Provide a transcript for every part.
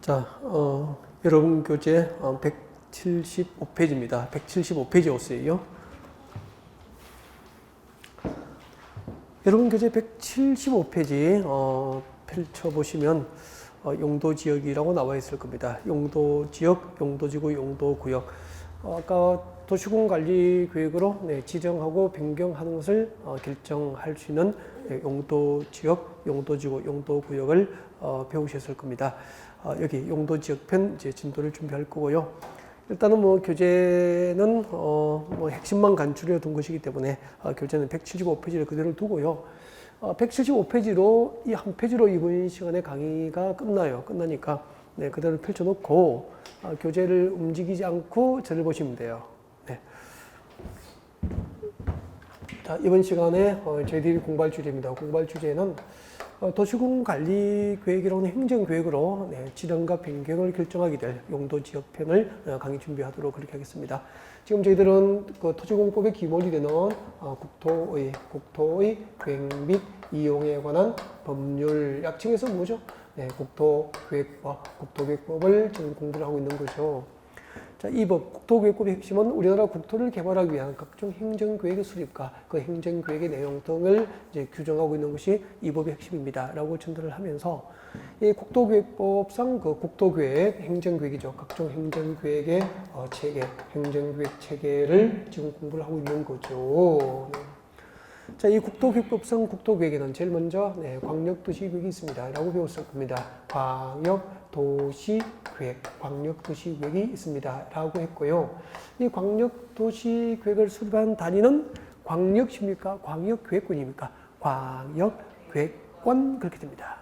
자, 여러분 교재 175페이지입니다. 175페이지 오세요. 여러분 교재 175페이지 펼쳐보시면 용도지역이라고 나와 있을 겁니다. 용도지역, 용도지구, 용도구역. 아까 도시군관리계획으로 지정하고 변경하는 것을 결정할 수 있는 용도지역, 용도지구, 용도구역을 배우셨을 겁니다. 여기 용도지역편 이제 진도를 준비할 거고요. 일단은 교재는 핵심만 간추려 둔 것이기 때문에 교재는 175페이지를 그대로 두고요. 175페이지로 이 한 페이지로 이번 시간에 강의가 끝나니까 그대로 펼쳐놓고 교재를 움직이지 않고 저를 보시면 돼요. 네. 자, 이번 시간에 저희들이 공부할 주제입니다. 공부할 주제는 도시군관리계획이라는 행정계획으로 지정과 변경을 결정하게 될 용도지역편을 강의 준비하도록 그렇게 하겠습니다. 지금 저희들은 그 토지공법의 기본이 되는 국토의 계획 및 이용에 관한 법률, 약칭해서 뭐죠? 국토계획법, 국토계획법을 지금 공부를 하고 있는 거죠. 자, 이 법, 국토계획법의 핵심은 우리나라 국토를 개발하기 위한 각종 행정계획의 수립과 그 행정계획의 내용 등을 이제 규정하고 있는 것이 이 법의 핵심입니다. 라고 전달을 하면서 이 국토계획법상 그 국토계획, 행정계획이죠. 각종 행정계획의 체계, 행정계획 체계를 지금 공부를 하고 있는 거죠. 자, 이 국토계획법상 국토계획에는 제일 먼저 광역도시계획이 있습니다. 라고 배웠을 겁니다. 광역도시계획이 있습니다. 라고 했고요. 이 광역도시계획을 수립한 단위는 광역시입니까? 광역계획권입니까? 광역계획권 그렇게 됩니다.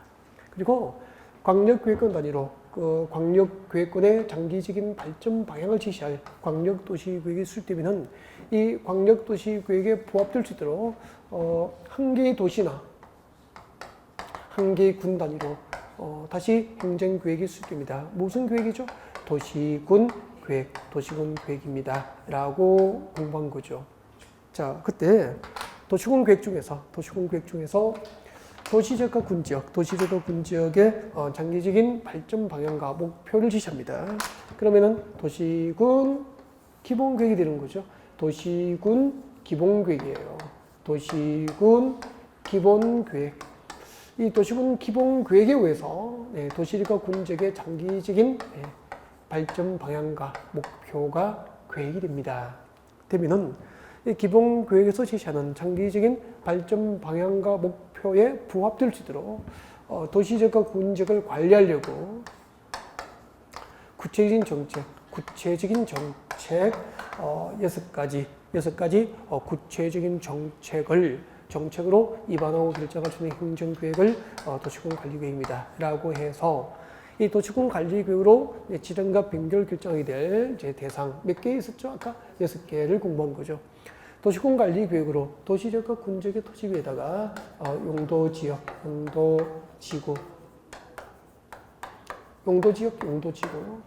그리고 광역계획권 단위로 그 광역계획권의 장기적인 발전 방향을 제시할 광역도시계획이 수립되면은 이 광역도시계획에 부합될 수 있도록 한 개의 도시나 한 개의 군 단위로 다시 행정계획이 수립됩니다. 무슨 계획이죠? 도시군계획입니다. 라고 공부한 거죠. 자, 그때 도시군계획 중에서 도시지역과 군지역의 장기적인 발전 방향과 목표를 제시합니다. 그러면은 도시군 기본계획이 되는 거죠. 도시군 기본계획이에요. 도시군 기본계획. 이 도시군 기본계획에 의해서 도시지역과 군지역의 장기적인 발전 방향과 목표가 계획이 됩니다. 되면은 이 기본계획에서 제시하는 장기적인 발전 방향과 목표에 부합될 수 있도록 도시지역과 군지역을 관리하려고 구체적인 정책 6가지 구체적인 정책으로 입안하고 결정할 수 있는 행정계획을 도시군관리계획입니다. 라고 해서 이 도시군관리계획으로 지정과 변경을 결정하게 될 대상 몇 개 있었죠? 아까 6개를 공부한 거죠. 도시군관리계획으로 도시지역과 군지역의 토지 위에다가 용도지역, 용도지구,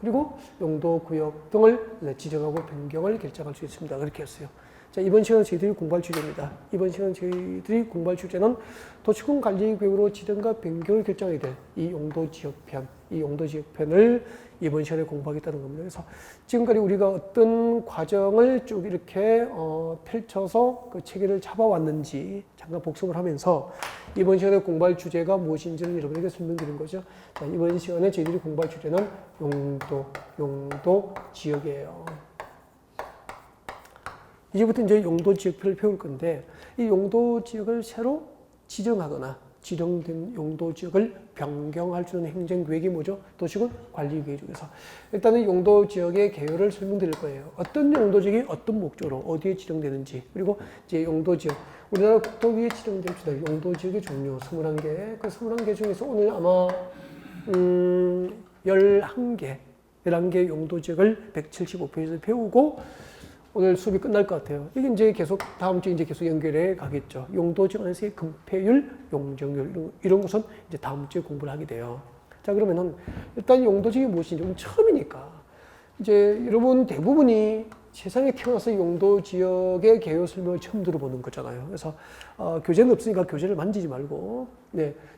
그리고 용도구역 등을 지정하고 변경을 결정할 수 있습니다. 그렇게 했어요. 자, 이번 시간은 저희들이 공부할 주제입니다. 이번 시간은 저희들이 공부할 주제는 도시군관리계획으로 지정과 변경을 결정하게 될 이 용도지역편을 이번 시간에 공부하겠다는 겁니다. 그래서 지금까지 우리가 어떤 과정을 쭉 이렇게 펼쳐서 그 체계를 잡아왔는지 잠깐 복습을 하면서 이번 시간에 공부할 주제가 무엇인지를 여러분에게 설명드린 거죠. 자, 이번 시간에 저희들이 공부할 주제는 용도지역이에요. 이제부터 이제 용도지역표를 배울 건데 이 용도지역을 새로 지정하거나 지정된 용도지역을 변경할 수 있는 행정계획이 뭐죠? 도시군관리계획 중에서 일단은 용도지역의 개요를 설명드릴 거예요. 어떤 용도지역이 어떤 목적으로 어디에 지정되는지, 그리고 이제 용도지역 우리나라 국토위에 지정될 수 있는 용도지역의 종류 21개, 그 21개 중에서 오늘 아마 11개 용도지역을 175페이지에서 배우고 오늘 수업이 끝날 것 같아요. 이게 이제 계속 다음 주에 이제 계속 연결해 가겠죠. 용도지역 안에서의 금폐율, 용적률 이런 것은 이제 다음 주에 공부를 하게 돼요. 자, 그러면은 일단 용도지역이 무엇인지 오늘 처음이니까 이제 여러분 대부분이 세상에 태어나서 용도지역의 개요 설명을 처음 들어보는 거잖아요. 그래서 교재는 없으니까 교재를 만지지 말고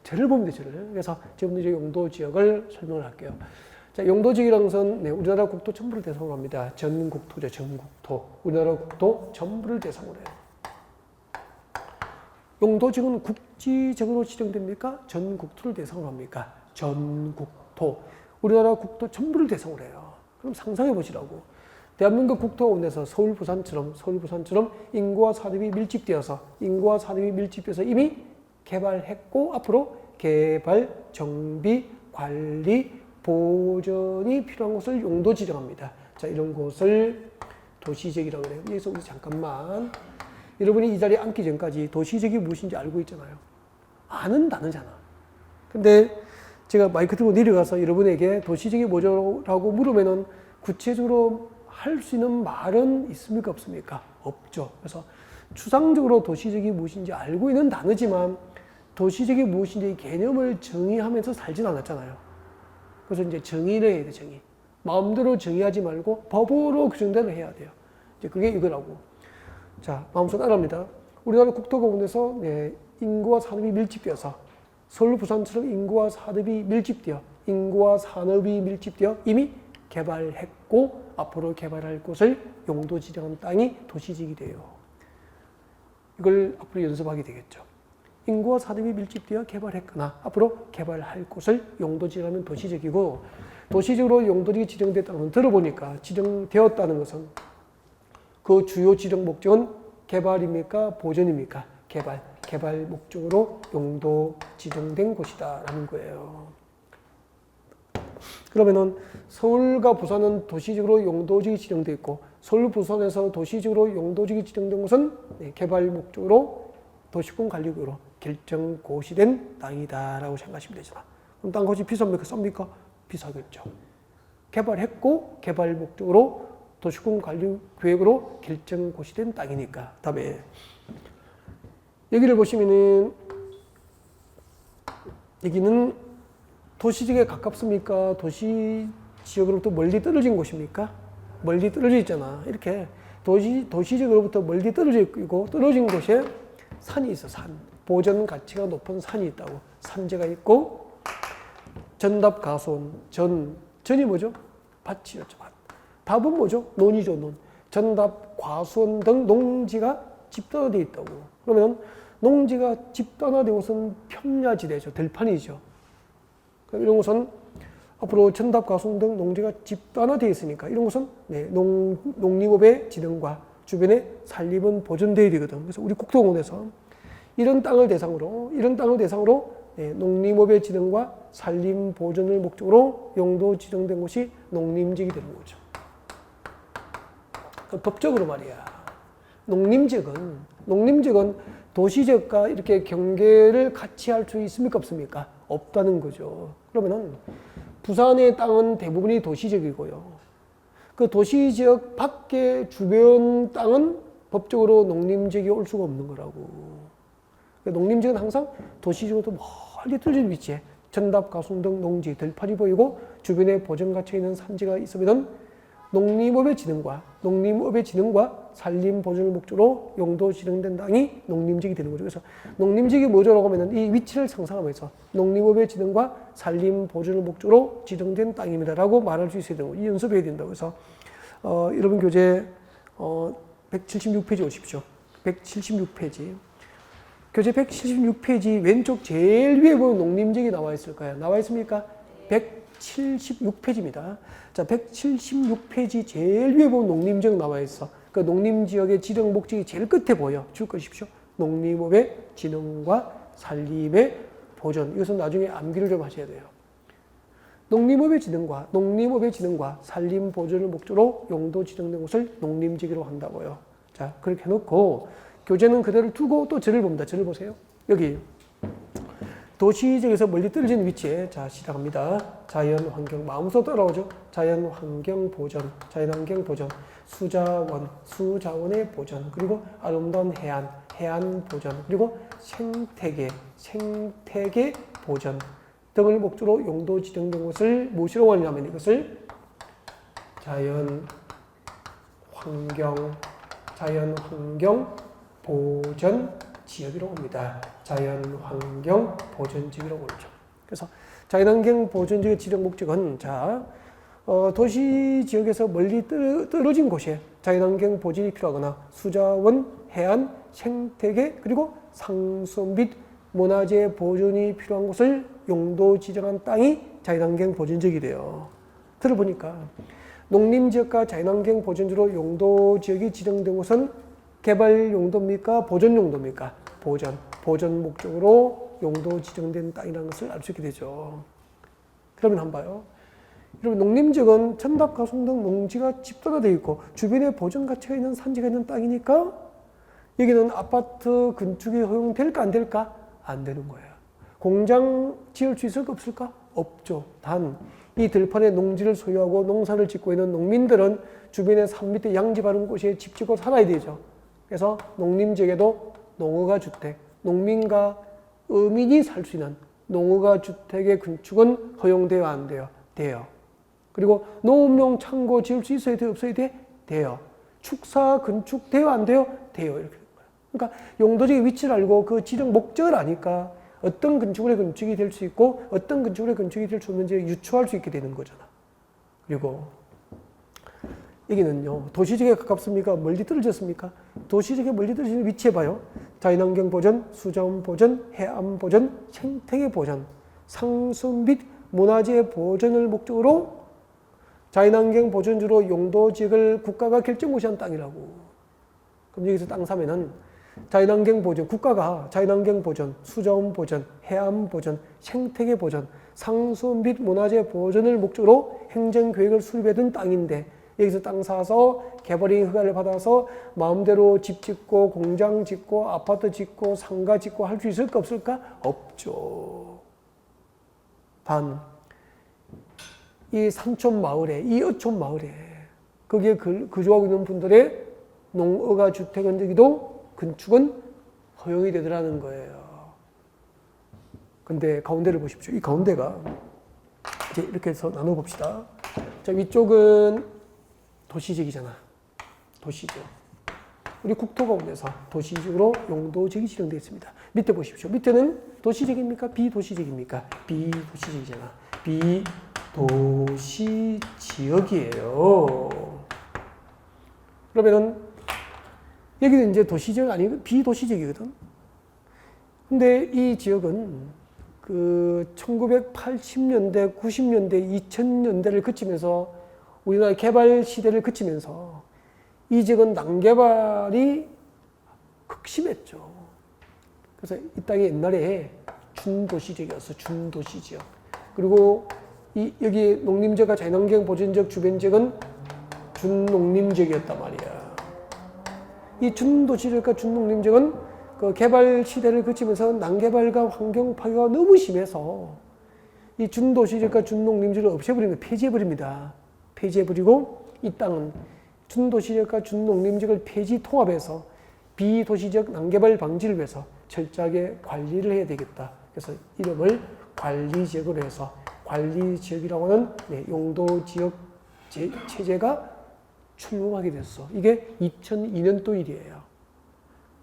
저를 보면 돼요. 저를. 그래서 지금 이제 용도지역을 설명을 할게요. 자, 용도지역이라는 것은 우리나라 국토 전부를 대상으로 합니다. 전국토죠, 전국토. 우리나라 국토 전부를 대상으로 해요. 용도지역은 국지적으로 지정됩니까? 전국토를 대상으로 합니까? 전국토. 우리나라 국토 전부를 대상으로 해요. 그럼 상상해 보시라고. 대한민국 국토원에서 서울, 부산처럼 인구와 산업이 밀집되어서 이미 개발했고 앞으로 개발, 정비, 관리, 보존이 필요한 곳을 용도 지정합니다. 자, 이런 곳을 도시지역이라고 해요. 여기서 우리 잠깐만. 여러분이 이 자리에 앉기 전까지 도시지역이 무엇인지 알고 있잖아요. 아는 단어잖아. 근데 제가 마이크 들고 내려가서 여러분에게 도시지역이 뭐라고 물으면은 구체적으로 할 수 있는 말은 있습니까? 없습니까? 없죠. 그래서 추상적으로 도시지역이 무엇인지 알고 있는 단어지만 도시지역이 무엇인지 개념을 정의하면서 살진 않았잖아요. 그래서 이제 정의를 해야 돼, 정의. 마음대로 정의하지 말고 법으로 규정된 대로 해야 돼요. 이제 그게 이거라고. 자, 마음속으로 따라합니다. 우리나라 국토공원에서 인구와 산업이 밀집되어서 서울, 부산처럼 인구와 산업이 밀집되어 이미 개발했고 앞으로 개발할 곳을 용도 지정한 땅이 도시지역이 돼요. 이걸 앞으로 연습하게 되겠죠. 인구와 산업이 밀집되어 개발했거나 앞으로 개발할 곳을 용도 지정하면 도시지역이고 도시적으로 용도지역이 지정됐다는 건 들어보니까 지정되었다는 것은 그 주요 지정 목적은 개발입니까? 보존입니까? 개발 목적으로 용도 지정된 곳이다라는 거예요. 그러면은 서울과 부산은 도시적으로 용도지역이 지정되어 있고 서울, 부산에서 도시적으로 용도지역이 지정된 곳은 개발 목적으로 도시권 관리구역으로 결정 고시된 땅이다라고 생각하시면 되잖아. 그럼 땅 값이 비쌉니까? 쌉니까? 비싸겠죠. 개발했고 개발 목적으로 도시권 관리 구역으로 결정 고시된 땅이니까. 다음에 여기를 보시면은 여기는 도시지역에 가깝습니까? 도시 지역으로부터 멀리 떨어진 곳입니까? 멀리 떨어져 있잖아. 이렇게 도시지역으로부터 멀리 떨어져 있고 떨어진 곳에 산이 있어. 산. 보존 가치가 높은 산이 있다고. 산재가 있고 전답 가수원. 전이 뭐죠? 밭이었죠. 밭. 답은 뭐죠? 논이죠. 논. 전답, 과수원 등 농지가 집단화되어 있다고. 그러면 농지가 집단화된 곳은 평야지대죠. 들판이죠. 이런 곳은 앞으로 전답, 가수원 등 농지가 집단화되어 있으니까 이런 곳은 농림업의 진흥과 주변의 산림은 보존되어야 되거든. 그래서 우리 국토공원에서 이런 땅을 대상으로 농림업의 진흥과 산림 보존을 목적으로 용도 지정된 곳이 농림지역이 되는 거죠. 법적으로 말이야. 농림지역은 도시지역과 이렇게 경계를 같이 할 수 있습니까? 없습니까? 없다는 거죠. 그러면은 부산의 땅은 대부분이 도시지역이고요. 그 도시지역 밖의 주변 땅은 법적으로 농림지역이 올 수가 없는 거라고. 농림지역은 항상 도시지역으로 멀리 떨어진 위치에 전답, 가수원 등 농지, 들판이 보이고 주변에 보존 갇혀 있는 산지가 있으면 농림업의 진흥과 산림 보존을 목적으로 용도 지정된 땅이 농림지역이 되는 거죠. 그래서 농림지역이 뭐죠라고 하면은 이 위치를 상상하면서 농림업의 진흥과 산림 보존을 목적으로 지정된 땅입니다라고 말할 수 있어야 되고 이 연습해야 된다고 해서 여러분 교재 176페이지 오십시오. 176페이지. 교재 176페이지 왼쪽 제일 위에 보면 농림지역이 나와 있을 거예요. 나와 있습니까? 176페이지입니다. 자, 176페이지 제일 위에 보면 농림지역 나와 있어. 그 농림지역의 지정 목적이 제일 끝에 보여. 줄 것이십시오. 농림업의 진흥과 산림의 보존. 이것은 나중에 암기를 좀 하셔야 돼요. 농림업의 진흥과 산림 보존을 목적으로 용도 지정된 곳을 농림지역으로 한다고요. 자, 그렇게 해놓고 교재는 그대로 두고 또 절을 봅니다. 절을 보세요. 여기 도시지역에서 멀리 떨어진 위치에 자 시작합니다. 자연환경 마음속으로 따라오죠. 자연환경 보존, 수자원의 보존, 그리고 아름다운 해안 보존, 그리고 생태계 보존 등을 목적으로 용도 지정된 곳을 무엇이라고 하냐면 이것을 자연환경 보존 지역이라고 합니다. 자연환경 보존지역이라고 그러죠. 그래서 자연환경 보존지역의 지정 목적은 자 도시 지역에서 멀리 떨어진 곳에 자연환경 보존이 필요하거나 수자원, 해안, 생태계 그리고 상수 및 문화재 보존이 필요한 곳을 용도 지정한 땅이 자연환경 보존지역이래요. 들어보니까 농림지역과 자연환경 보존지로 용도 지역이 지정된 곳은 개발 용도입니까? 보존 용도입니까? 보존 목적으로 용도 지정된 땅이라는 것을 알 수 있게 되죠. 그러면 한번 봐요. 여러분, 농림지역은 전답, 가송 등 농지가 집단화되어 있고 주변에 보존 가치가 있는 산지가 있는 땅이니까 여기는 아파트 건축이 허용될까 안 될까? 안 되는 거예요. 공장 지을 수 있을까 없을까? 없죠. 단 이 들판에 농지를 소유하고 농사를 짓고 있는 농민들은 주변에 산 밑에 양지 바른 곳에 집 짓고 살아야 되죠. 그래서 농림지역에도 농어가 주택, 농민과 어민이 살 수 있는 농어가 주택의 건축은 허용돼요, 안 돼요? 돼요. 그리고 농업용 창고 지을 수 있어야 돼요, 없어야 돼? 돼요. 축사 건축 돼요, 안 돼요? 돼요. 이렇게 된 거예요. 그러니까 용도적인 위치를 알고 그 지정 목적을 아니까 어떤 건축물의 건축이 될 수 있고 어떤 건축물의 건축이 될 수 없는지 유추할 수 있게 되는 거잖아. 그리고 여기는요, 도시지역에 가깝습니까? 멀리 떨어졌습니까? 도시지역에 멀리 떨어지는 위치에 봐요. 자연환경 보전, 수자원 보전, 해안 보전, 생태계 보전, 상수 및 문화재 보전을 목적으로 자연환경 보전지로 용도지역을 국가가 결정무시한 땅이라고. 그럼 여기서 땅 사면은 자연환경 보전, 국가가 자연환경 보전, 수자원 보전, 해안 보전, 생태계 보전, 상수 및 문화재 보전을 목적으로 행정계획을 수립해둔 땅인데 여기서 땅 사서 개발인 허가를 받아서 마음대로 집 짓고 공장 짓고 아파트 짓고 상가 짓고 할 수 있을까 없을까? 없죠. 단 이 산촌 마을에, 이 어촌 마을에 거기에 거주하고 있는 분들의 농어가 주택은 저기도 건축은 허용이 되더라는 거예요. 근데 가운데를 보십시오. 이 가운데가 이제 이렇게 해서 나눠봅시다. 자, 위쪽은 도시지역이잖아. 도시지역. 우리 국토 가운데서 도시지역으로 용도지역이 지정되어 있습니다. 밑에 보십시오. 밑에는 도시지역입니까? 비도시지역입니까? 비도시지역이잖아. 비도시지역이에요. 그러면은 여기는 이제 도시지역 아니고 비도시지역이거든. 근데 이 지역은 그 1980년대, 90년대, 2000년대를 거치면서 우리나라 개발 시대를 거치면서 이 지역은 난개발이 극심했죠. 그래서 이 땅이 옛날에 준도시지역이었어. 준도시지역. 그리고 여기 농림지역과 자연환경 보전지역 주변 지역은 준농림지역이었단 말이야. 이 준도시지역과 준농림지역은 그 개발 시대를 거치면서 난개발과 환경 파괴가 너무 심해서 이 준도시지역과 준농림지역을 없애버리는 거예요. 폐지해버립니다. 폐지해버리고 이 땅은 준도시지역과 준농림지역을 폐지 통합해서 비도시지역 난개발 방지를 위해서 철저하게 관리를 해야 되겠다. 그래서 이름을 관리지역으로 해서 관리지역이라고 하는 용도지역 체제가 출범하게 됐어. 이게 2002년도 일이에요.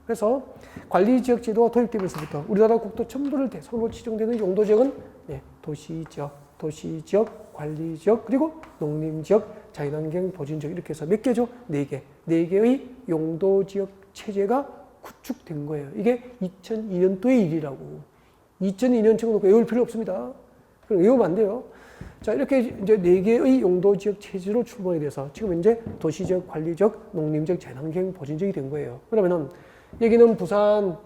그래서 관리지역 제도가 도입되면서부터 우리나라 국토 전부를 대상으로 지정되는 용도지역은 도시지역, 관리지역, 그리고 농림지역, 자연환경 보존지역 이렇게 해서 몇 개죠? 4개. 4개의 용도지역 체제가 구축된 거예요. 이게 2002년도의 일이라고. 2002년 찍어놓고 외울 필요 없습니다. 그럼 외우면 안 돼요. 자, 이렇게 이제 4개의 용도지역 체제로 출범이 돼서 지금 이제 도시지역, 관리지역, 농림지역, 자연환경 보존지역이 된 거예요. 그러면은 여기는 부산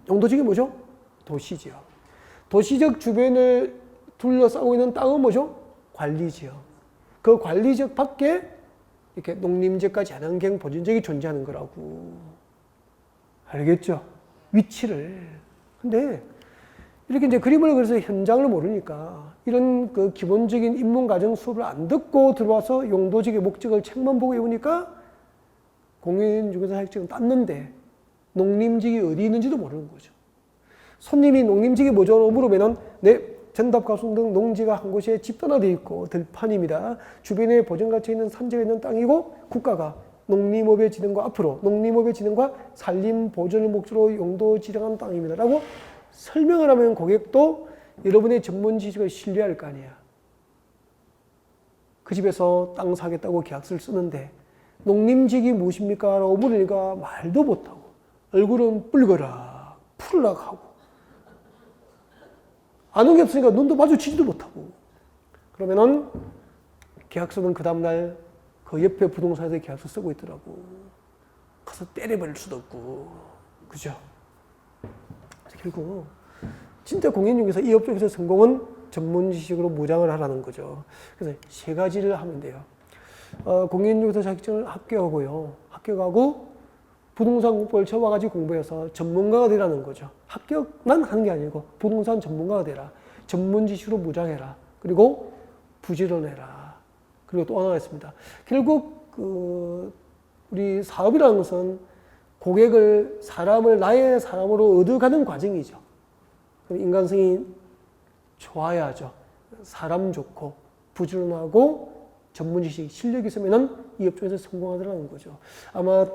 용도지역이 뭐죠? 도시지역. 도시지역 주변을 둘러싸고 있는 땅은 뭐죠? 관리지역. 그 관리지역 밖에 이렇게 농림지역과 자연환경 보존지역이 존재하는 거라고. 알겠죠? 위치를. 근데 이렇게 이제 그림을 그려서 현장을 모르니까 이런 그 기본적인 인문과정 수업을 안 듣고 들어와서 용도지역의 목적을 책만 보고 외우니까 공인중개사 자격증은 땄는데 농림지역이 어디 있는지도 모르는 거죠. 손님이 농림지역이 뭐죠? 물으면은 전답, 가송 등 농지가 한 곳에 집단화되어 있고 들판입니다. 주변에 보존가치 있는 산지가 있는 땅이고 국가가 농림업의 진흥과 앞으로 농림업의 진흥과 산림 보존을 목적으로 용도 지정한 땅입니다. 라고 설명을 하면 고객도 여러분의 전문 지식을 신뢰할 거 아니야. 그 집에서 땅 사겠다고 계약서를 쓰는데 농림직이 무엇입니까? 라고 물으니까 말도 못하고 얼굴은 붉어라 푸르락 하고 아는 게 없으니까 눈도 마주치지도 못하고 그러면은 계약서는 그 다음날 그 옆에 부동산에서 계약서 쓰고 있더라고. 가서 때려버릴 수도 없고 그죠? 결국 진짜 공인중개사 이 업종에서 성공은 전문 지식으로 무장을 하라는 거죠. 그래서 세 가지를 하면 돼요. 공인중개사 자격증을 합격하고요. 합격하고 부동산 공부를 쳐와가지고 공부해서 전문가가 되라는 거죠. 합격만 하는 게 아니고 부동산 전문가가 되라. 전문 지식으로 무장해라. 그리고 부지런해라. 그리고 또 하나가 있습니다. 결국 우리 사업이라는 것은 고객을 사람을 나의 사람으로 얻어가는 과정이죠. 인간성이 좋아야죠. 사람 좋고 부지런하고 전문 지식, 실력이 있으면 이 업종에서 성공하더라는 거죠. 아마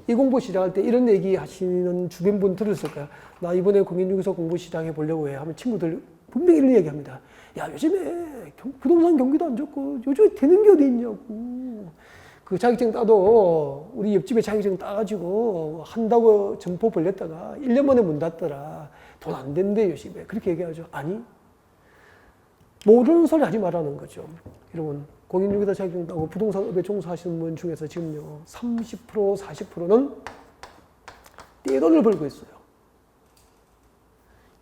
이 공부 시작할 때 이런 얘기 하시는 주변 분 들었을 거야. 나 이번에 공인중개사 공부 시작해 보려고 해. 하면 친구들 분명히 이런 얘기 합니다. 야, 요즘에 부동산 경기도 안 좋고 요즘에 되는 게 어디 있냐고. 그 자격증 따도 우리 옆집에 자격증 따가지고 한다고 점포 벌렸다가 1년 만에 문 닫더라. 돈 안 된대 요즘에. 그렇게 얘기하죠. 아니, 모르는 소리 하지 말라는 거죠. 여러분, 공인중개사 자격증 따고 부동산업에 종사하시는 분 중에서 지금요 30% 40%는 떼돈을 벌고 있어요.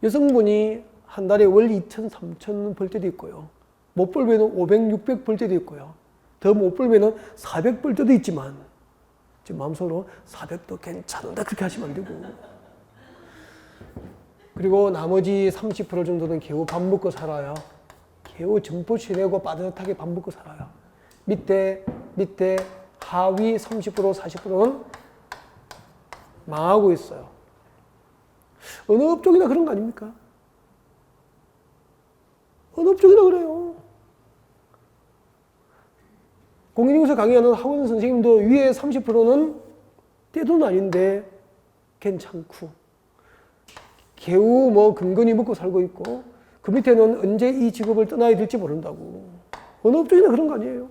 여성분이 한 달에 월 2천, 3천 벌 때도 있고요. 못 벌면 500, 600 벌 때도 있고요. 더 못 벌면 400 벌 때도 있지만 지금 마음속으로 400도 괜찮은데 그렇게 하시면 안 되고 그리고 나머지 30% 정도는 겨우 밥 먹고 살아요. 겨우 점포 치내고 빠듯하게 밥 먹고 살아요. 밑에 하위 30% 40%는 망하고 있어요. 어느 업종이나 그런 거 아닙니까? 어느 업종이나 그래요. 공인중개사 강의하는 학원 선생님도 위에 30%는 떼돈 아닌데 괜찮고 겨우 뭐 근근히 먹고 살고 있고 그 밑에는 언제 이 직업을 떠나야 될지 모른다고. 어느 업종이나 그런 거 아니에요.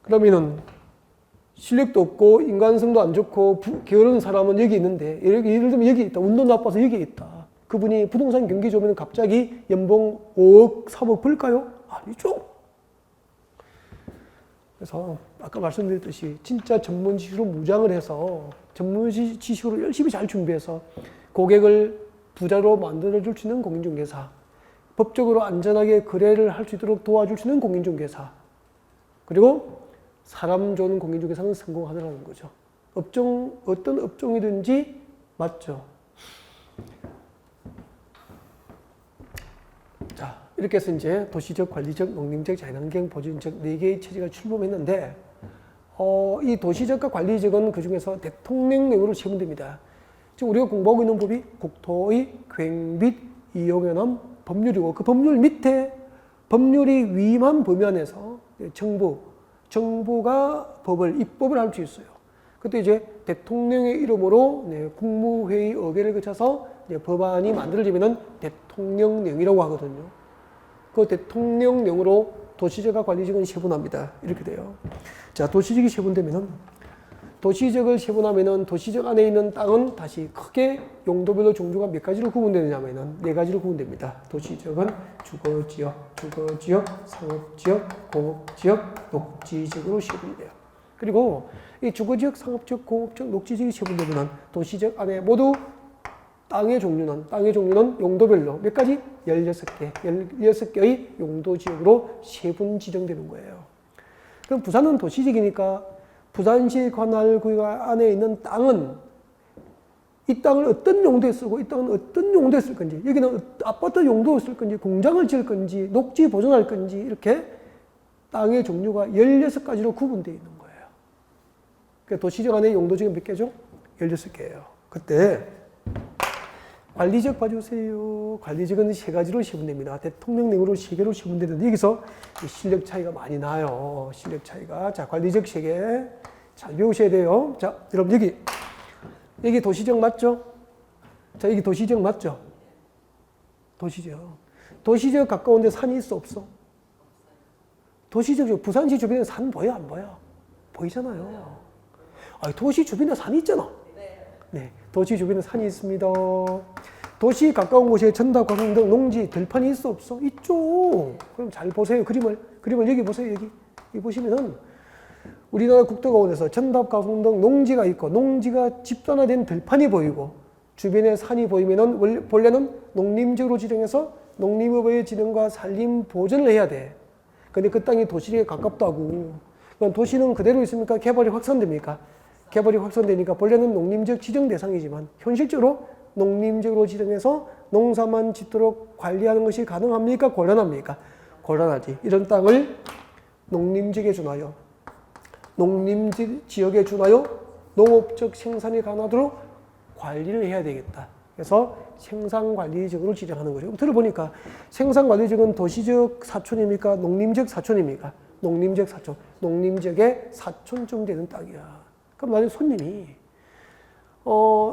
그러면은 실력도 없고 인간성도 안 좋고 게으른 사람은 여기 있는데 예를 들면 여기 있다. 운도 나빠서 여기 있다. 그분이 부동산 경기 좋으면 갑자기 연봉 5억, 3억 벌까요? 아니죠. 그래서 아까 말씀드렸듯이 진짜 전문 지식으로 무장을 해서 전문 지식으로 열심히 잘 준비해서 고객을 부자로 만들어줄 수 있는 공인중개사, 법적으로 안전하게 거래를 할 수 있도록 도와줄 수 있는 공인중개사, 그리고 사람 좋은 공인중개사는 성공하더라는 거죠. 어떤 업종이든지 맞죠. 자, 이렇게 해서 이제 도시적, 관리적, 농림적, 자연환경, 보존적 4개의 체제가 출범했는데, 이 도시적과 관리적은 그 중에서 대통령령으로 세분됩니다. 지금 우리가 공부하고 있는 법이 국토의 계획 및 이용에 관한 법률이고, 그 법률 밑에 법률이 위임한 범위 안에서 정부가 입법을 할 수 있어요. 그때 이제 대통령의 이름으로 국무회의 의결을 거쳐서 법안이 만들어지면은 대통령령이라고 하거든요. 그 대통령령으로 도시적과 관리적은 세분합니다. 이렇게 돼요. 자, 도시적이 세분되면은 도시적을 세분하면은 도시적 안에 있는 땅은 다시 크게 용도별로 종류가 몇 가지로 구분되느냐면은 4가지로 구분됩니다. 도시적은 주거지역, 상업지역, 공업지역, 녹지지역으로 세분이 돼요. 그리고 이 주거지역, 상업지역, 공업지역, 녹지지역이 세분되면은 도시적 안에 모두 땅의 종류는 용도별로 몇 가지? 16개, 16개의 용도지역으로 세분 지정되는 거예요. 그럼 부산은 도시지역이니까 부산시 관할구역 안에 있는 땅은 이 땅을 어떤 용도에 쓰고 이 땅은 어떤 용도에 쓸 건지, 여기는 아파트 용도에 쓸 건지, 공장을 지을 건지, 녹지 보존할 건지, 이렇게 땅의 종류가 16가지로 구분되어 있는 거예요. 그러니까 도시적 안에 용도지역은 몇 개죠? 16개예요. 그때 관리적 봐주세요. 관리적은 3가지로 세분됩니다. 대통령령으로 3개로 세분되는데 여기서 실력 차이가 많이 나요. 실력 차이가. 자, 관리적 3개. 잘 배우셔야 돼요. 자, 여러분 여기 도시적 맞죠? 자, 여기 도시적 맞죠? 도시적. 도시적 가까운데 산이 있어 없어? 도시적 부산시 주변에 산 보여 안 보여? 보이잖아요. 아니, 도시 주변에 산이 있잖아. 네, 도시 주변에 산이 있습니다. 도시 가까운 곳에 전답, 광릉, 농지, 들판이 있어 없어? 있죠. 그럼 잘 보세요. 그림을 여기 보세요. 여기 보시면은 우리나라 국토공원에서 전답, 광릉, 농지가 있고 농지가 집단화된 들판이 보이고 주변에 산이 보이면은 본래는 농림지역으로 지정해서 농림업의 진흥과 산림 보전을 해야 돼. 근데 그 땅이 도시에 가깝다고. 그럼 도시는 그대로 있습니까? 개발이 확산됩니까? 개발이 확산되니까 본래는 농림지역 지정 대상이지만 현실적으로 농림지역으로 지정해서 농사만 짓도록 관리하는 것이 가능합니까? 곤란합니까? 곤란하지. 이런 땅을 농림지역에 준하여 농림지역에 준하여 농업적 생산이 가능하도록 관리를 해야 되겠다. 그래서 생산관리지역으로 지정하는 거죠. 들어보니까 생산관리지역은 도시적 사촌입니까? 농림지역 사촌입니까? 농림지역 사촌. 농림지역의 사촌쯤 되는 땅이야. 그럼 나중에 손님이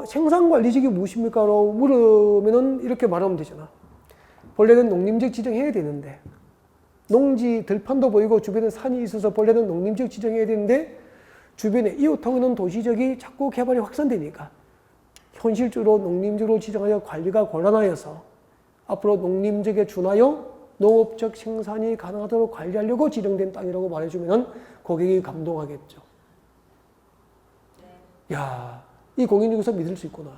생산관리지역이 무엇입니까? 라고 물으면은 이렇게 말하면 되잖아. 본래는 농림지역 지정해야 되는데 농지 들판도 보이고 주변에 산이 있어서 본래는 농림지역 지정해야 되는데 주변에 이웃하고 있는 도시지역이 자꾸 개발이 확산되니까 현실적으로 농림지역으로 지정하여 관리가 곤란하여서 앞으로 농림지역에 준하여 농업적 생산이 가능하도록 관리하려고 지정된 땅이라고 말해주면 고객이 감동하겠죠. 야, 이 공인중개사 믿을 수 있구나.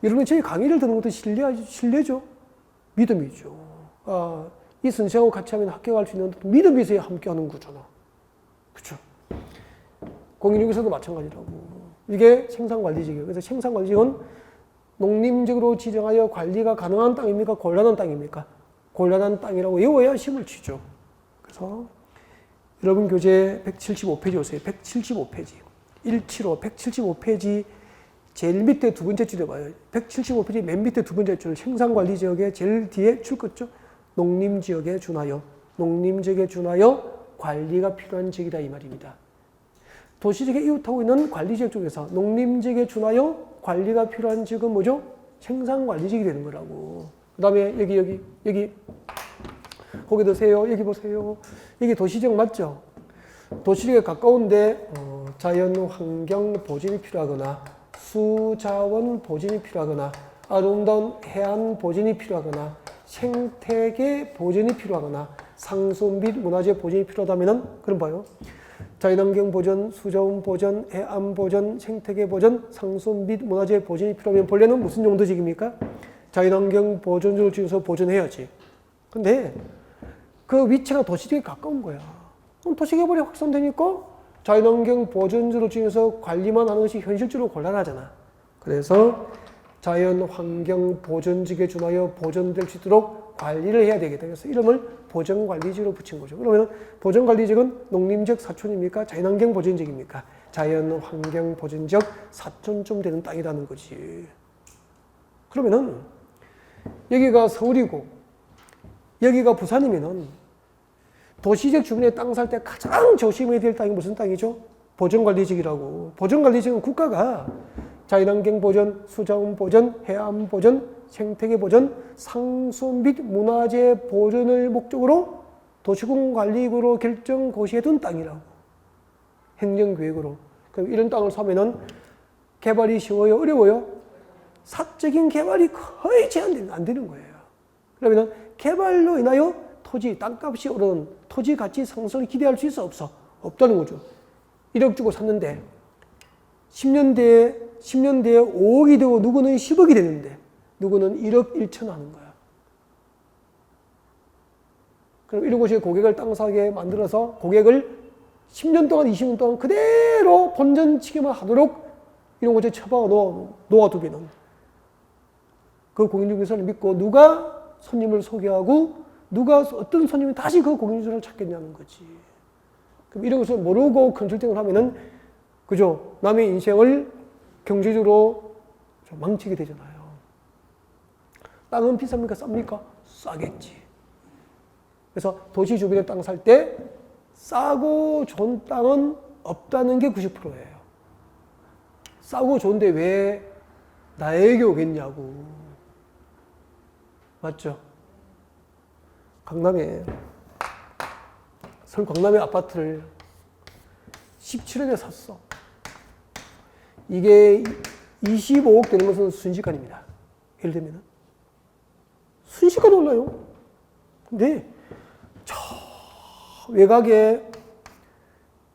여러분, 저희 강의를 듣는 것도 신뢰죠? 믿음이죠. 이 선생하고 같이 하면 합격할 수 있는 믿음이 있어야 함께 하는 거잖아. 그쵸? 공인중개사도 마찬가지라고. 이게 생산관리지역이에요. 그래서 생산관리지역은 농림적으로 지정하여 관리가 가능한 땅입니까? 곤란한 땅입니까? 곤란한 땅이라고 외워야 힘을 치죠. 그래서 여러분 교재 175페이지 오세요. 175페이지. 175, 175페이지 제일 밑에 두 번째 줄에 봐요. 175페이지 맨 밑에 두 번째 줄 생산관리지역의 제일 뒤에 줄 것죠. 농림지역에 준하여 관리가 필요한 지역이다 이 말입니다. 도시지역에 이웃하고 있는 관리지역 중에서 농림지역에 준하여 관리가 필요한 지역은 뭐죠? 생산관리지역이 되는 거라고. 그 다음에 여기 거기 드세요. 여기 보세요. 여기 도시지역 맞죠? 도시지역에 가까운데 자연환경 보존이 필요하거나 수자원 보존이 필요하거나 아름다운 해안 보존이 필요하거나 생태계 보존이 필요하거나 상수 및 문화재 보존이 필요하다면 그럼 봐요. 자연환경 보존, 수자원 보존, 해안 보존, 생태계 보존, 상수 및 문화재 보존이 필요하면 본래는 무슨 용도지역입니까? 자연환경 보존을 지어서 보존해야지. 근데 그 위치가 도시지역에 가까운 거야. 그럼 도시개발이 확산되니까 자연환경 보존지로 지어서 관리만 하는 것이 현실적으로 곤란하잖아. 그래서 자연환경 보존지역에 준하여 보존될 수 있도록 관리를 해야 되겠다. 그래서 이름을 보존관리지역으로 붙인 거죠. 그러면 보존관리지역은 농림지역 사촌입니까? 자연환경 보존지역입니까? 자연환경 보존지역 사촌쯤 되는 땅이라는 거지. 그러면은 여기가 서울이고 여기가 부산이면은 도시지역 주변에 땅 살 때 가장 조심해야 될 땅이 무슨 땅이죠? 보존관리지역이라고. 보존관리지역은 국가가 자연환경 보존, 수자원 보존, 해안 보존, 생태계 보존, 상수 및 문화재 보존을 목적으로 도시군관리구로 결정 고시해둔 땅이라고. 행정계획으로. 그럼 이런 땅을 사면은 개발이 쉬워요? 어려워요? 사적인 개발이 거의 제한되면 안 되는 거예요. 그러면 개발로 인하여 토지, 땅값이 오르는 토지 가치 상승을 기대할 수 있어? 없어? 없다는 거죠. 1억 주고 샀는데 10년 뒤에 5억이 되고 누구는 10억이 되는데 누구는 1억 1천 하는 거야. 그럼 이런 곳에 고객을 땅 사게 만들어서 고객을 10년 동안 20년 동안 그대로 본전치기만 하도록 이런 곳에 처박아 놓아두면은 그 공인중개사를 믿고 누가 손님을 소개하고 누가 어떤 손님이 다시 그 공인중개사를 찾겠냐는 거지. 그럼 이런 것을 모르고 컨설팅을 하면은 그죠? 남의 인생을 경제적으로 좀 망치게 되잖아요. 땅은 비쌉니까? 쌉니까? 싸겠지. 그래서 도시 주변에 땅 살 때 싸고 좋은 땅은 없다는 게 90%예요. 싸고 좋은데 왜 나에게 오겠냐고. 맞죠? 강남에, 서울 강남의 아파트를 17억에 샀어. 이게 25억 되는 것은 순식간입니다. 예를 들면 순식간에 올라요. 근데 저 외곽에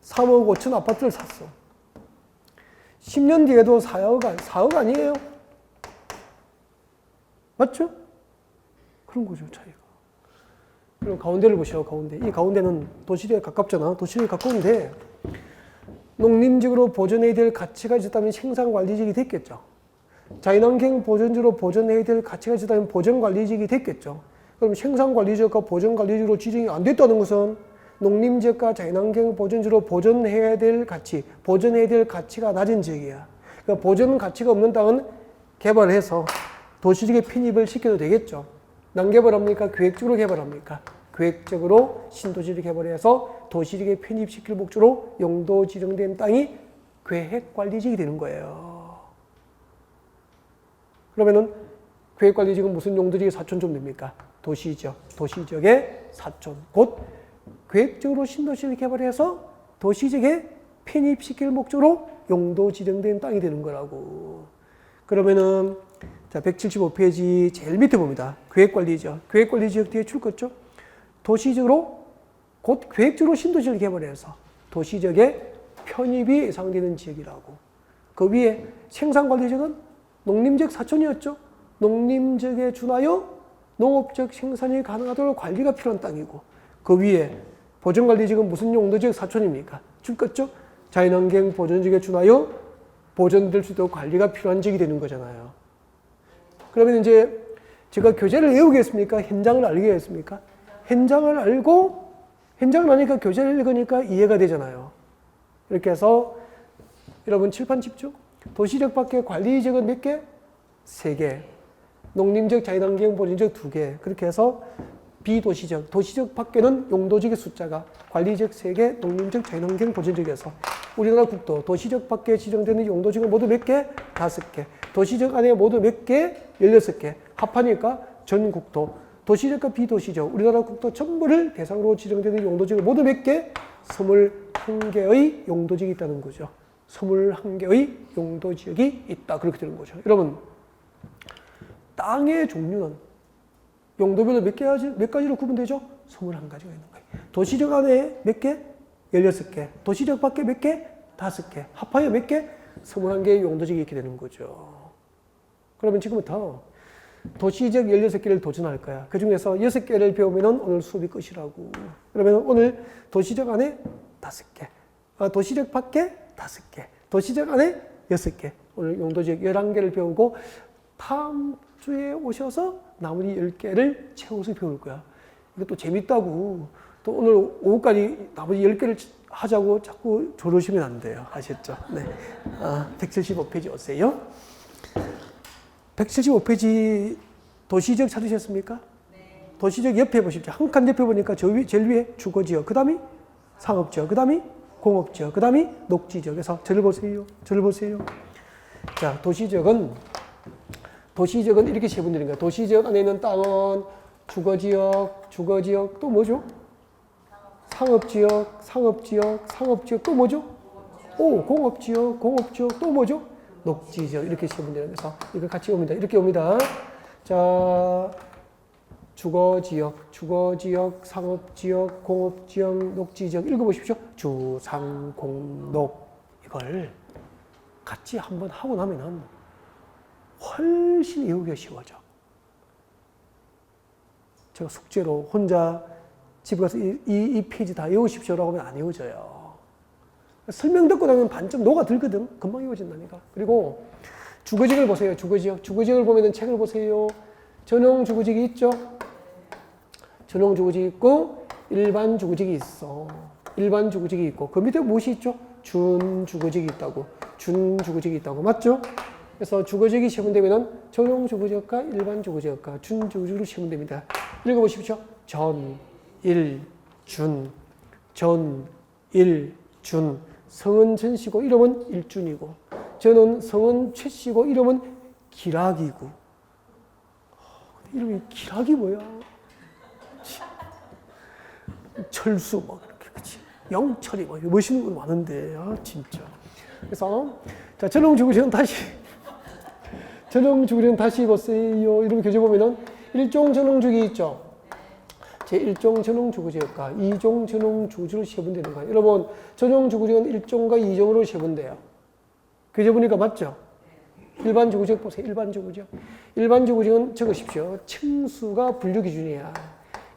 3억 5천 아파트를 샀어. 10년 뒤에도 4억 아니에요? 맞죠? 그런 거죠, 차이가. 그럼 가운데를 보시오, 가운데. 이 가운데는 도시에 가깝잖아. 도시에 가까운데 농림직으로 보존해야 될 가치가 있었다면 생산관리직이 됐겠죠. 자연환경 보존지로 보존해야 될 가치가 있었다면 보존관리직이 됐겠죠. 그럼 생산관리직과 보존관리직으로 지정이 안 됐다는 것은 농림지역과 자연환경 보존지로 보존해야 될 가치, 보존해야 될 가치가 낮은 지역이야. 그러니까 보존 가치가 없는 땅은 개발해서 도시지역에 편입을 시켜도 되겠죠. 난 개발합니까? 계획적으로 개발합니까? 계획적으로 신도시를 개발해서 도시지역에 편입시킬 목적으로 용도 지정된 땅이 계획관리지역이 되는 거예요. 그러면은 계획관리지역은 무슨 용도지역의 사촌 좀 됩니까? 도시지역, 도시지역의 사촌, 곧 계획적으로 신도시를 개발해서 도시지역에 편입시킬 목적으로 용도 지정된 땅이 되는 거라고. 그러면은 자, 175페이지 제일 밑에 봅니다. 계획관리지역. 계획관리지역 뒤에 줄 거죠? 도시지역으로 곧 계획적으로 신도시를 개발해서 도시지역에 편입이 예상되는 지역이라고. 그 위에 생산관리지역은 농림지역 사촌이었죠. 농림지역에 준하여 농업적 생산이 가능하도록 관리가 필요한 땅이고, 그 위에 보존관리지역은 무슨 용도지역 사촌입니까? 줄 거죠? 자연환경 보존지역에 준하여 보존될 수 있도록 관리가 필요한 지역이 되는 거잖아요. 그러면 이제 제가 교재를 외우겠습니까? 현장을 알겠습니까? 현장을 알고, 현장을 아니까 교재를 읽으니까 이해가 되잖아요. 이렇게 해서 여러분 칠판 집중. 도시적 밖에 관리지역은 몇 개? 3개. 농림적, 자연환경, 보존지역 2개. 그렇게 해서 비도시적, 도시적 밖에는 용도지역의 숫자가 관리지역 3개, 농림적, 자연환경, 보존지역에서 우리나라 국도, 도시적 밖에 지정되는 용도지역은 모두 몇 개? 5개. 도시적 안에 모두 몇 개? 16개. 합하니까 전국도, 도시적과 비도시적, 우리나라 국도 전부를 대상으로 지정되는 용도지역은 모두 몇 개? 21개의 용도지역이 있다는 거죠. 21개의 용도지역이 있다. 그렇게 되는 거죠. 여러분, 땅의 종류는 용도별로 몇 가지로 구분되죠? 21가지가 있는 거예요. 도시적 안에 몇 개? 16개. 도시적 밖에 몇 개? 5개. 합하여 몇 개? 21개의 용도지역이 있게 되는 거죠. 그러면 지금부터 도시적 16개를 도전할 거야. 그 중에서 6개를 배우면 오늘 수업이 끝이라고. 그러면 오늘 도시적 안에 5개. 도시적 밖에 5개. 도시적 안에 6개. 오늘 용도지역 11개를 배우고 다음 주에 오셔서 나머지 10개를 채워서 배울 거야. 이것도 재밌다고. 또 오늘 오후까지 나머지 10개를 하자고 자꾸 조르시면 안 돼요. 아셨죠? 네. 175페이지 오세요. 175페이지 도시지역 찾으셨습니까? 네. 도시지역 옆에 보십시오. 한 칸 옆에 보니까 제일 위에 주거지역, 그 다음이 상업지역, 그 다음이 공업지역, 그 다음이 녹지지역에서 저를 보세요. 저를 보세요. 자, 도시지역은 이렇게 세분되는 거예요. 도시지역 안에 있는 땅은 주거지역, 또 뭐죠? 상업지역, 또 뭐죠? 공업지역, 또 뭐죠? 녹지지역. 이렇게 세분되는 거예요. 이거 같이 옵니다. 이렇게 옵니다. 자, 주거지역, 상업지역, 공업지역, 녹지지역. 읽어보십시오. 주, 상, 공, 녹. 이걸 같이 한번 하고 나면은 훨씬 외우기가 쉬워져. 제가 숙제로 혼자 집에 가서 이 페이지 다 외우십시오라고 하면 안 외워져요. 설명 듣고 나면 반쯤 녹아들거든. 금방 외워진다니까. 그리고 주거지역을 보세요. 주거지역을 보면은 책을 보세요. 전용 주거지역이 있죠? 전용 주거지역이 있고 일반 주거지역이 있어. 일반 주거지역이 있고 그 밑에 무엇이 있죠? 준 주거지역이 있다고. 맞죠? 그래서 주거지역이 세분되면은 전용 주거지역과 일반 주거지역과 준 주거지역으로 세분됩니다. 읽어보십시오. 전, 일, 준. 성은 전씨고 이름은 일준이고, 전은 성은 최씨고 이름은 기락이고. 이름이 기락이 뭐야? 철수 뭐 이렇게 그치? 영철이 뭐 멋있는 거 많은데 아 진짜. 그래서 자 전형주구지는 다시 보세요. 이런 교재 보면은 일종 전형주기 있죠. 제1종 전형주구지역과 2종 전형주구지로 세분되는 거예요. 여러분 전형주구지는 1종과 2종으로 세분돼요. 교재 보니까 맞죠? 일반 주구지역 보세요. 일반 주구지역. 일반 주구지역은 적으십시오. 층수가 분류 기준이야.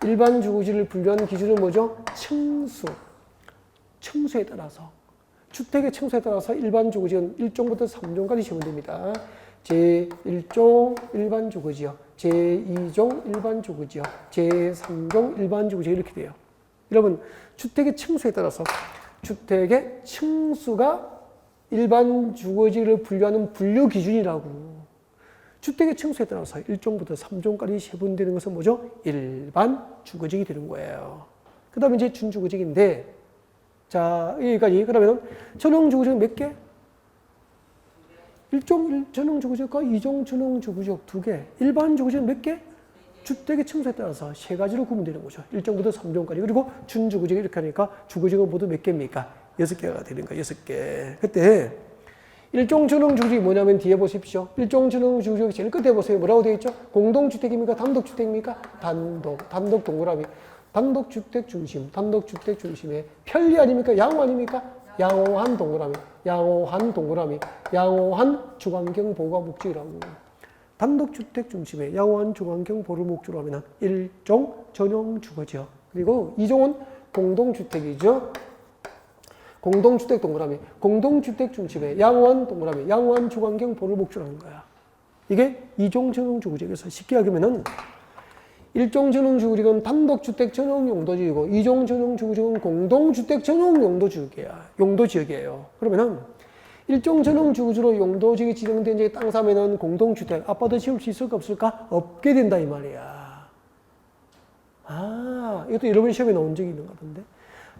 일반 주구지를 분류하는 기준은 뭐죠? 층수. 층수에 따라서. 주택의 층수에 따라서 일반 주구지역은 1종부터 3종까지 세분됩니다. 제1종 일반 주거지역, 제2종 일반 주거지역, 제3종 일반 주거지역 이렇게 돼요. 여러분 주택의 층수에 따라서 주택의 층수가 일반 주거지를 분류하는 분류 기준이라고. 주택의 층수에 따라서 1종부터 3종까지 세분되는 것은 뭐죠? 일반 주거지역이 되는 거예요. 그 다음에 이제 준주거지역인데 자 여기까지. 그러면 전용주거지역 몇 개? 1종 전용주거지역과 2종 전용주거지역 2개. 일반 주거지역 몇 개? 주택의 층수에 따라서 3가지로 구분되는 거죠. 1종부터 3종까지. 그리고 준주거지역 이렇게 하니까 주거지역은 모두 몇 개입니까? 6개가 되는 거예요. 6개. 그때 1종 전용주거지역이 뭐냐면 뒤에 보십시오. 1종 전용주거지역 제일 끝에 보세요. 뭐라고 되어 있죠? 공동주택입니까? 단독주택입니까? 단독 동그라미. 단독주택 중심. 단독주택 중심에 편리 아닙니까? 양호 아닙니까? 양호한 동그라미. 양호한 동그라미. 양호한 주관경 보호가 목적이라고. 단독주택 중심에 양호한 주관경 보호를 목적으로 하면 1종 전용주거지역. 그리고 2종은 공동주택이죠. 공동주택 동그라미. 공동주택 중심에 양호한 동그라미. 양호한 주관경 보호를 목적으로 하는 거야. 이게 2종 전용주거지역에서 쉽게 하면은 1종 전용주거지역은 단독주택 전용 용도지역이고 2종 전용주거지역은 공동주택 전용 용도지역이에요. 그러면은 1종 전용주거지로 용도지역이 지정된 이제 땅 사면은 공동주택, 아파트 지을 수 있을까 없을까? 없게 된다 이 말이야. 아, 이것도 여러분 시험에 나온 적이 있는 것 같은데.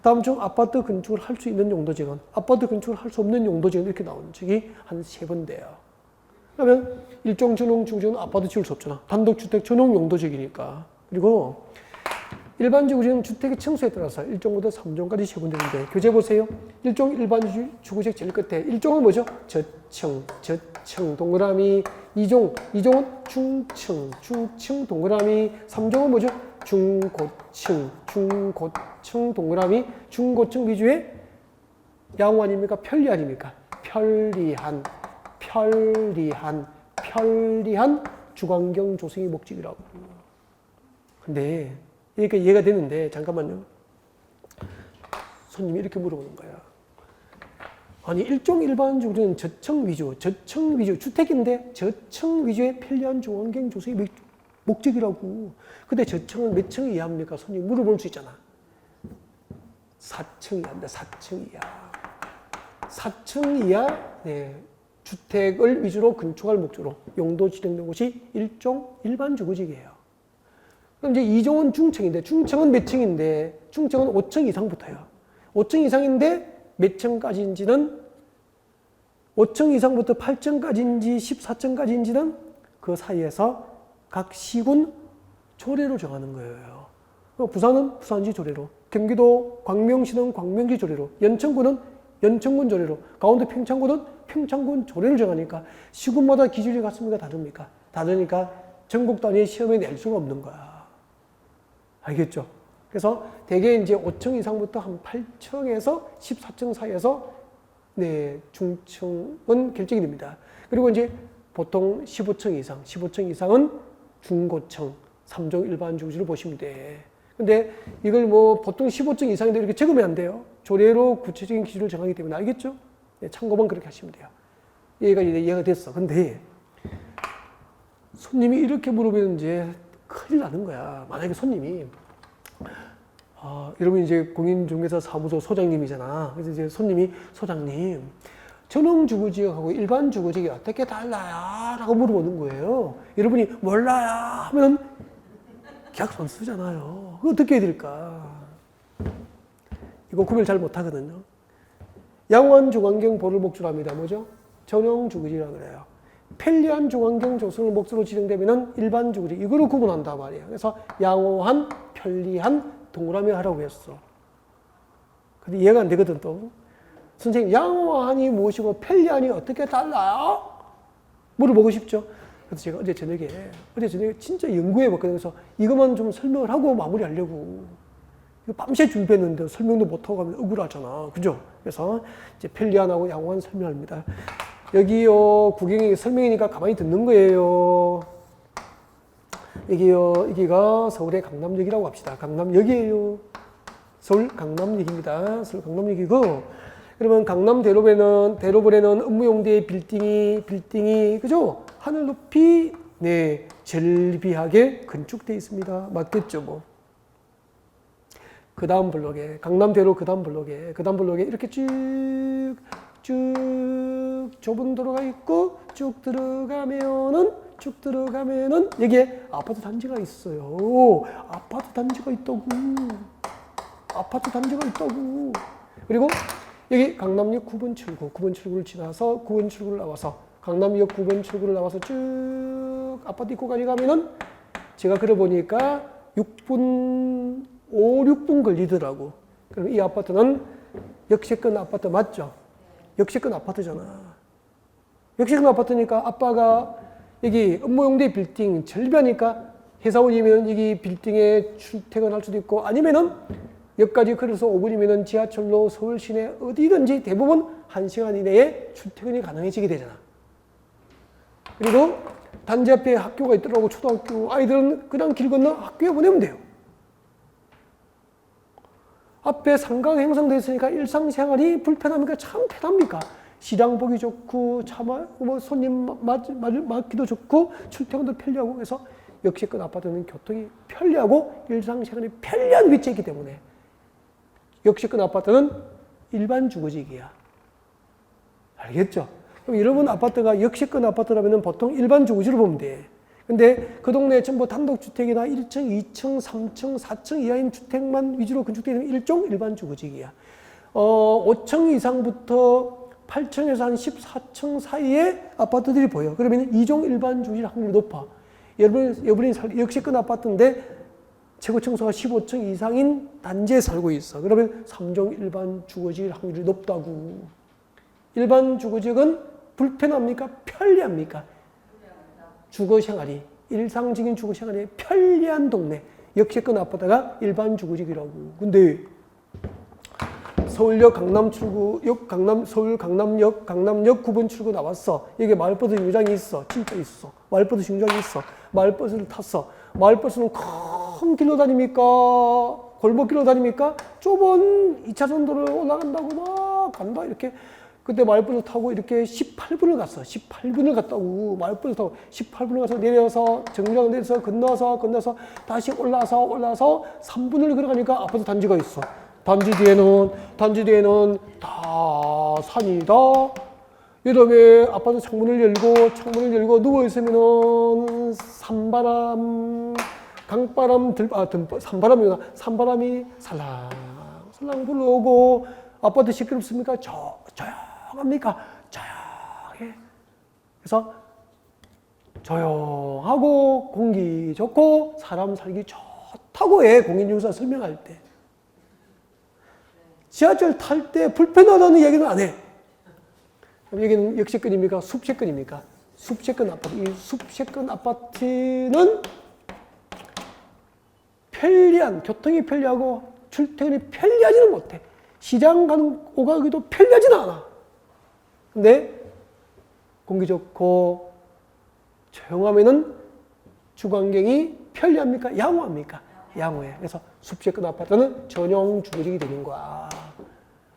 다음 중 아파트 건축을 할 수 있는 용도지역은 아파트 건축을 할 수 없는 용도지역은 이렇게 나온 적이 한 3번 돼요. 그러면 1종 전용주거지역은 아파트 지을 수 없잖아. 단독주택 전용 용도지역이니까. 그리고 일반 주거지역은 주택의 층수에 따라서 1종부터 3종까지 세분되는데 교재 보세요. 1종 일반 주거지역 제일 끝에 1종은 뭐죠? 저층 동그라미. 2종은 중층 동그라미. 3종은 뭐죠? 중고층 동그라미. 중고층 위주의 양호 아닙니까? 편리 아닙니까? 편리한 주관경 조성이 목적이라고. 근데 그러니까 이해가 되는데 잠깐만요. 손님이 이렇게 물어보는 거야. 아니 1종 일반 주거지역은 저층 위주 주택인데 저층 위주의 편리한 주관경 조성이 목적이라고. 근데 저층은 몇 층 이하입니까? 손님이 물어볼 수 있잖아. 4층 이하입니다. 4층 이하. 4층 이하 네, 주택을 위주로 건축할 목적으로 용도 지정된 곳이 1종 일반 주거지역이에요. 그럼 이제 2종은 중층인데 중층은 몇 층인데 중층은 5층 이상부터요. 5층 이상인데 몇 층까지인지는 5층 이상부터 8층까지인지 14층까지인지는 그 사이에서 각 시군 조례로 정하는 거예요. 부산은 부산시 조례로, 경기도 광명시는 광명시 조례로, 연천군은 연천군 조례로, 강원도 평창군은 평창군 조례를 정하니까 시군마다 기준이 같습니까? 다릅니까? 다르니까 전국 단위의 시험에 낼 수가 없는 거야. 알겠죠? 그래서 대개 이제 5층 이상부터 한 8층에서 14층 사이에서 네, 중층은 결정이 됩니다. 그리고 이제 보통 15층 이상은 중고층, 3종 일반 주거지로 보시면 돼. 근데 이걸 뭐 보통 15층 이상인데 이렇게 적으면 안 돼요. 조례로 구체적인 기준을 정하기 때문에 알겠죠? 네, 참고만 그렇게 하시면 돼요. 이해가 됐어. 근데 손님이 이렇게 물어보면 이제 큰일 나는 거야. 만약에 손님이 여러분 이제 공인중개사 사무소 소장님이잖아. 그래서 이제 손님이 소장님 전용주거지역하고 일반 주거지역이 어떻게 달라요? 라고 물어보는 거예요. 여러분이 몰라요 하면 계약서 안 쓰잖아요. 어떻게 해야 될까? 이거 구별 잘 못하거든요. 양호한 주관경 보호를 목적으로 합니다. 뭐죠? 전용주거지역이라고 그래요. 편리한 주거환경 조성을 목적으로 지정되면은 일반 주거지. 이거로 구분한단 말이에요. 그래서 양호한, 편리한, 동그라미 하라고 했어. 근데 이해가 안 되거든, 또. 선생님, 양호한이 무엇이고 편리한이 어떻게 달라요? 물어보고 싶죠? 그래서 제가 어제 저녁에 진짜 연구해봤거든요. 그래서 이것만 좀 설명을 하고 마무리하려고. 이거 밤새 준비했는데 설명도 못하고 가면 억울하잖아. 그죠? 그래서 이제 편리한하고 양호한 설명합니다. 여기요, 구경이 설명이니까 가만히 듣는 거예요. 여기가 서울의 강남역이라고 합시다. 강남역이에요. 서울 강남역입니다. 서울 강남역이고, 그러면 강남 대로변에는 업무용대 빌딩이, 그죠? 하늘 높이, 네, 절비하게 건축되어 있습니다. 맞겠죠, 뭐. 그 다음 블록에, 강남대로 그 다음 블록에 이렇게 쭉 좁은 도로가 있고, 쭉 들어가면은 여기에 아파트 단지가 있어요. 아파트 단지가 있다고. 그리고 여기 강남역 9번 출구를 지나서 9번 출구를 나와서 강남역 9번 출구를 나와서 쭉 아파트 입구까지 가면은 제가 그려보니까 6분 걸리더라고. 그럼 이 아파트는 역세권 아파트 맞죠? 역세권 아파트잖아. 역세권 아파트니까 아빠가 여기 업무용대 빌딩 절비하니까 회사원이면 여기 빌딩에 출퇴근할 수도 있고, 아니면은 역까지 걸어서 5분이면은 지하철로 서울 시내 어디든지 대부분 1시간 이내에 출퇴근이 가능해지게 되잖아. 그리고 단지 앞에 학교가 있더라고. 초등학교 아이들은 그냥 길 건너 학교에 보내면 돼요. 앞에 상가가 형성되어 있으니까 일상생활이 불편합니까? 참 편합니까? 시장 보기 좋고, 뭐 손님 맞기도 좋고, 출퇴근도 편리하고, 그래서 역세권 아파트는 교통이 편리하고 일상생활이 편리한 위치에 있기 때문에 역세권 아파트는 일반 주거지역이야. 알겠죠? 그럼 여러분 아파트가 역세권 아파트라면 보통 일반 주거지로 보면 돼. 근데 그 동네에 전부 단독주택이나 1층, 2층, 3층, 4층 이하인 주택만 위주로 건축되는 일종 일반 주거지역이야. 5층 이상부터 8층에서 한 14층 사이에 아파트들이 보여. 그러면 2종 일반 주거지일 확률이 높아. 여러분이 역세권 아파트인데 최고 층수가 15층 이상인 단지에 살고 있어. 그러면 3종 일반 주거지일 확률이 높다고. 일반 주거지역은 불편합니까? 편리합니까? 주거생활이, 일상적인 주거생활이 편리한 동네. 역세권 아파트가 일반 주거지역이라고. 근데 서울역 서울 강남역 9번 출구 나왔어. 여기 마을버스 정류장이 있어. 진짜 있어. 마을버스 정류장이 있어. 마을버스를 탔어. 마을버스는 큰 길로 다닙니까? 골목길로 다닙니까? 좁은 2차선 도로를 올라간다고 막 간다. 이렇게. 그때 마을버스 타고 이렇게 18분을 갔어. 18분을 갔다고. 마을버스 타고 18분을 가서 내려서 정류장 내려서 건너서 다시 올라서 3분을 걸어가니까 아파트 단지가 있어. 단지 뒤에는 다 산이다. 여름에 아파트 창문을 열고 누워 있으면은 산바람이 살랑 불어오고, 아파트 시끄럽습니까? 조용합니까? 조용해. 그래서 조용하고 공기 좋고 사람 살기 좋다고 해. 공인중개사 설명할 때. 지하철 탈 때 불편하다는 얘기는 안 해. 여기는 역세권입니까? 숲세권입니까? 숲세권 아파트. 이 숲세권 아파트는 교통이 편리하고 출퇴근이 편리하지는 못해. 시장 오가기도 편리하지는 않아. 근데 공기 좋고 조용하면은 주거환경이 편리합니까? 양호합니까? 양호해. 그래서 숲세권 아파트는 전용 주거지역이 되는 거야.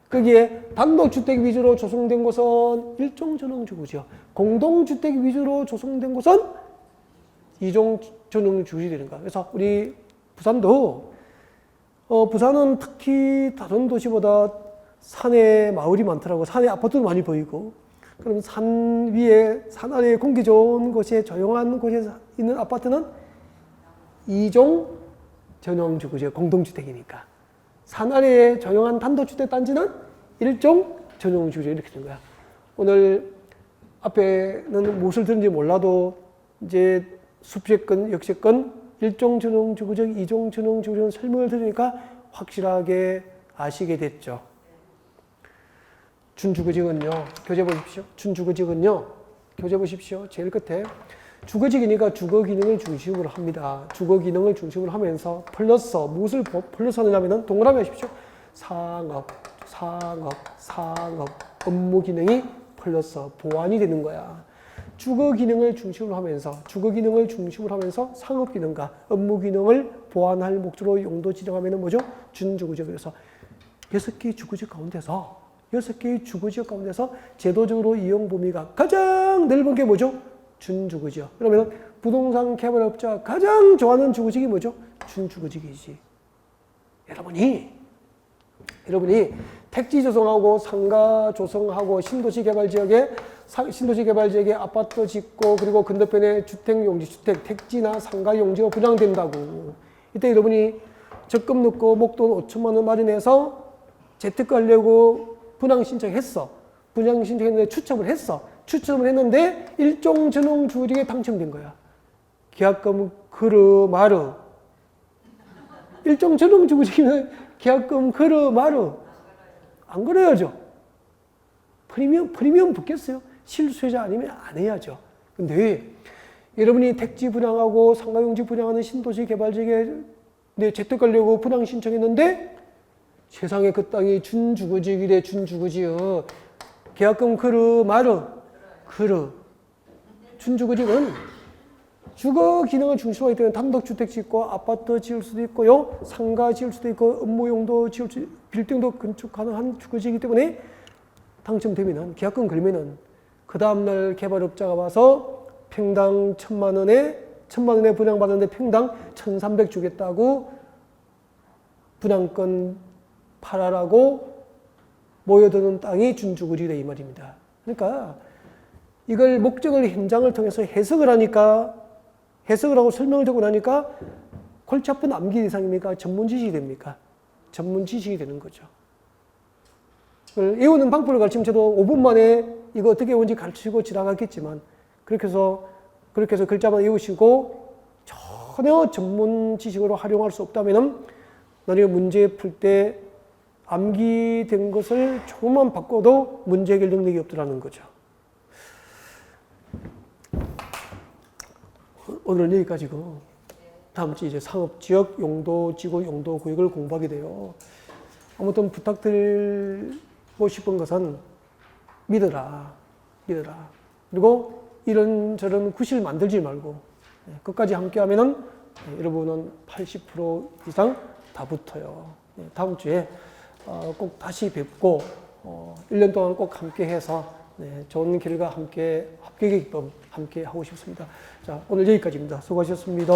거기에 단독주택 위주로 조성된 곳은 일종 전용 주거지역, 공동주택 위주로 조성된 곳은 이종 전용 주거지역이 되는 거야. 그래서 우리 부산도 부산은 특히 다른 도시보다 산에 마을이 많더라고. 산에 아파트도 많이 보이고. 그럼 산 위에, 산 아래에 공기 좋은 곳에, 조용한 곳에 있는 아파트는 이종 전용 주거지역, 공동주택이니까. 산 아래에 조용한 단독주택 단지는 일종 전용 주거지역 이렇게 된 거야. 오늘 앞에는 무엇을 들은지 몰라도 이제 수표제권, 역세권, 일종전응주거적, 이종전응주거적 설명을 들으니까 확실하게 아시게 됐죠. 준주거적은요, 교재 보십시오. 준주거적은요, 교재 보십시오. 제일 끝에. 주거적이니까 주거 기능을 중심으로 합니다. 주거 기능을 중심으로 하면서 플러스, 무엇을 플러스 하느냐면은 동그라미 하십시오. 상업, 업무 기능이 플러스 보완이 되는 거야. 주거 기능을 중심으로 하면서 상업 기능과 업무 기능을 보완할 목적으로 용도 지정하면 뭐죠? 준주거적. 그래서 6개의 주거적 가운데서 제도적으로 이용 범위가 가장 넓은 게 뭐죠? 준주거적. 그러면 부동산 개발업자가 가장 좋아하는 주거적이 뭐죠? 준주거적이지. 여러분이 택지 조성하고 상가 조성하고 신도시 개발 지역에 아파트 짓고 그리고 건너편에 택지나 상가 용지가 분양된다고. 이때 여러분이 적금 넣고 목돈 5천만 원 마련해서 재테크 하려고 분양 신청했어. 분양 신청했는데 추첨을 했는데 일종전응주거적에 당첨된 거야. 계약금 그르 마르. 일종전응주거적이면 계약금 그르 마르. 안 그래야죠. 프리미엄 붙겠어요? 실수요자 아니면 안 해야죠. 근데 여러분이 택지 분양하고 상가용지 분양하는 신도시 개발지역에 재테크 하려고 분양 신청했는데 세상에 그 땅이 준주거지역이래. 준주거지역. 계약금 그르 마르. 그르. 준주거지역은 주거 기능을 중심으로 하기 때문에 단독주택 짓고 아파트 지을 수도 있고요. 상가 지을 수도 있고 업무용도 지을 수 빌딩도 건축 가능한 주거지이기 때문에 당첨되면은 계약금 걸면은 그 다음날 개발업자가 와서 평당 1,000만 원에 분양받았는데 평당 1,300 주겠다고 분양권 팔아라고 모여드는 땅이 준주거지이다 이 말입니다. 그러니까 이걸 목적을 현장을 통해서 해석을 하고 설명을 듣고 나니까 골치 아픈 암기 대상입니까? 전문 지식이 됩니까? 전문 지식이 되는 거죠. 외우는 방법을 가르치면 저도 5분 만에 이거 어떻게 외운지 가르치고 지나갔겠지만 그렇게 해서 글자만 외우시고 전혀 전문 지식으로 활용할 수 없다면 나중에 문제 풀 때 암기된 것을 조금만 바꿔도 문제 해결 능력이 없더라는 거죠. 오늘은 여기까지고 다음 주 이제 상업지역, 용도지구, 용도구역을 공부하게 돼요. 아무튼 부탁드리고 싶은 것은 믿어라. 그리고 이런저런 구실 만들지 말고 끝까지 함께 하면은 여러분은 80% 이상 다 붙어요. 다음 주에 꼭 다시 뵙고 1년 동안 꼭 함께 해서 좋은 결과 함께 합격의 기쁨 함께 하고 싶습니다. 자, 오늘 여기까지입니다. 수고하셨습니다.